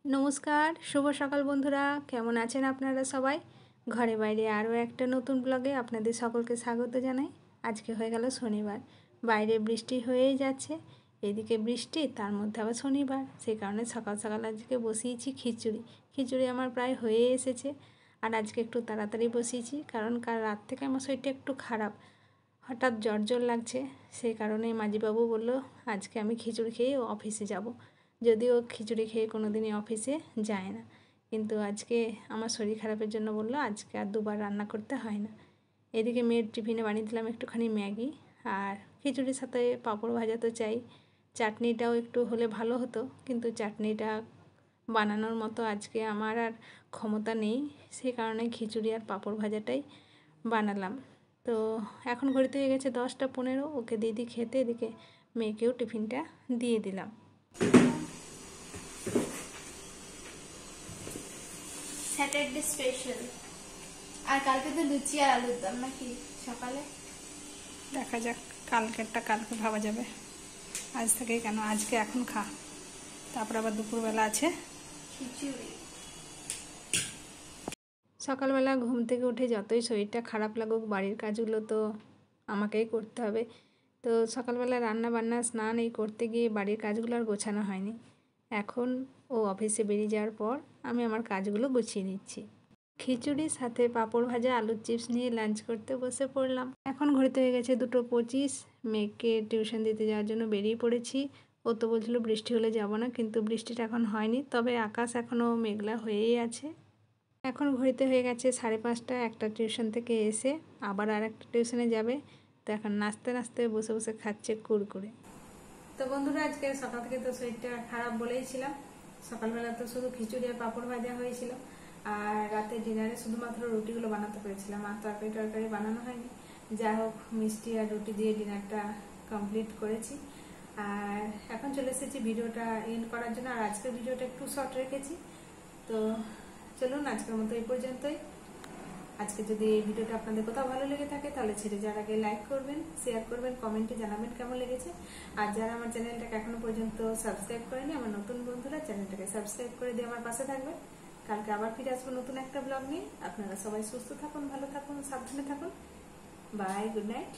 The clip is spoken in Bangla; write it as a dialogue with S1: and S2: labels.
S1: নমস্কার, শুভ সকাল বন্ধুরা। কেমন আছেন আপনারা সবাই? ঘরে বাইরে আরও একটা নতুন ব্লগে আপনাদের সকলকে স্বাগত জানাই। আজকে হয়ে গেল শনিবার, বাইরে বৃষ্টি হয়েই যাচ্ছে। এদিকে বৃষ্টি, তার মধ্যে আবার শনিবার, সেই কারণে সকাল সকাল আজকে বসিয়েছি খিচুড়ি। খিচুড়ি আমার প্রায় হয়ে এসেছে, আর আজকে একটু তাড়াতাড়ি বসিয়েছি কারণ কাল রাত থেকে আমার শরীরটা একটু খারাপ, হঠাৎ জ্বর জ্বর লাগছে। সেই কারণে মাঝিবাবু বলল আজকে আমি খিচুড়ি খেয়ে অফিসে যাব। যদিও খিচুড়ি খেয়ে কোনো দিনই অফিসে যায় না, কিন্তু আজকে আমার শরীর খারাপের জন্য বললো আজকে আর দুবার রান্না করতে হয় না। এদিকে মেয়ের টিফিনে বানিয়ে দিলাম একটুখানি ম্যাগি, আর খিচুড়ির সাথে পাঁপড় ভাজা তো চাই। চাটনিটাও একটু হলে ভালো হতো, কিন্তু চাটনিটা বানানোর মতো আজকে আমার আর ক্ষমতা নেই। সেই কারণে খিচুড়ি আর পাঁপড় ভাজাটাই বানালাম। তো এখন ঘড়িতে হয়ে গেছে 10টা 15, ওকে দিদি খেতে, এদিকে মেয়েকেও টিফিনটা দিয়ে দিলাম।
S2: Saturday special. আর কালকে তো লুচি আর আলুর দম নাকি সকালে?
S1: দেখা যাক, কালকেরটা কালকে ভাবা যাবে, আজ থেকেই কেন, আজকে এখন খা, তারপর আবার দুপুরবেলা আছে
S2: খিচুড়ি।
S1: সকালবেলা ঘুম থেকে উঠে যতই শরীরটা খারাপ লাগুক, বাড়ির কাজগুলো তো আমাকেই করতে হবে। তো সকালবেলা রান্না বান্না স্নান এই করতে গিয়ে বাড়ির কাজগুলো আর গোছানো হয়নি। এখন ও অফিসে বেরিয়ে যাওয়ার পর আমি আমার কাজগুলো গুছিয়ে নিচ্ছি। খিচুড়ির সাথে পাঁপড় ভাজা, আলুর চিপস নিয়ে লাঞ্চ করতে বসে পড়লাম। এখন ঘড়িতে হয়ে গেছে 2:25, মেয়েকে টিউশন দিতে যাওয়ার জন্য বেরিয়ে পড়েছি। ও তো বলছিল বৃষ্টি হলে যাব না, কিন্তু বৃষ্টিটা এখন হয়নি, তবে আকাশ এখনও মেঘলা হয়েই আছে। এখন ঘড়িতে হয়ে গেছে 5:30, একটা টিউশন থেকে এসে আবার আর একটা টিউশনে যাবে। তো এখন নাচতে নাচতে বসে বসে খাচ্ছে কুরকুরে। তো বন্ধুরা, আজকে সকাল থেকে তো শরীরটা খারাপ বলেইছিলাম। সকালবেলা তো শুধু খিচুড়ি আর পাঁপড় ভাজা হয়েছিল, আর রাতে ডিনারে শুধুমাত্র রুটিগুলো বানাতে পেরেছিলাম, আর তরকারি বানানো হয়নি। যাই হোক, মিষ্টি আর রুটি দিয়ে ডিনারটা কমপ্লিট করেছি। আর এখন চলে এসেছি ভিডিওটা এন্ড করার জন্য, আর আজকের ভিডিওটা একটু শর্ট রেখেছি। তো চলুন, আজকের মতো এই পর্যন্তই। আজকে যদি এই ভিডিওটা আপনাদের কোথাও ভালো লেগে থাকে তাহলে ছেড়ে যাওয়ার আগে লাইক করবেন, শেয়ার করবেন, কমেন্টে জানাবেন কেমন লেগেছে। আর যারা আমার চ্যানেলটাকে এখনো পর্যন্ত সাবস্ক্রাইব করেনি, আমার নতুন বন্ধুরা, চ্যানেলটাকে সাবস্ক্রাইব করে দিয়ে আমার পাশে থাকবেন। কালকে আবার ফিরে আসবো নতুন একটা ব্লগ নিয়ে। আপনারা সবাই সুস্থ থাকুন, ভালো থাকুন, সাবধানে থাকুন। Bye, good night.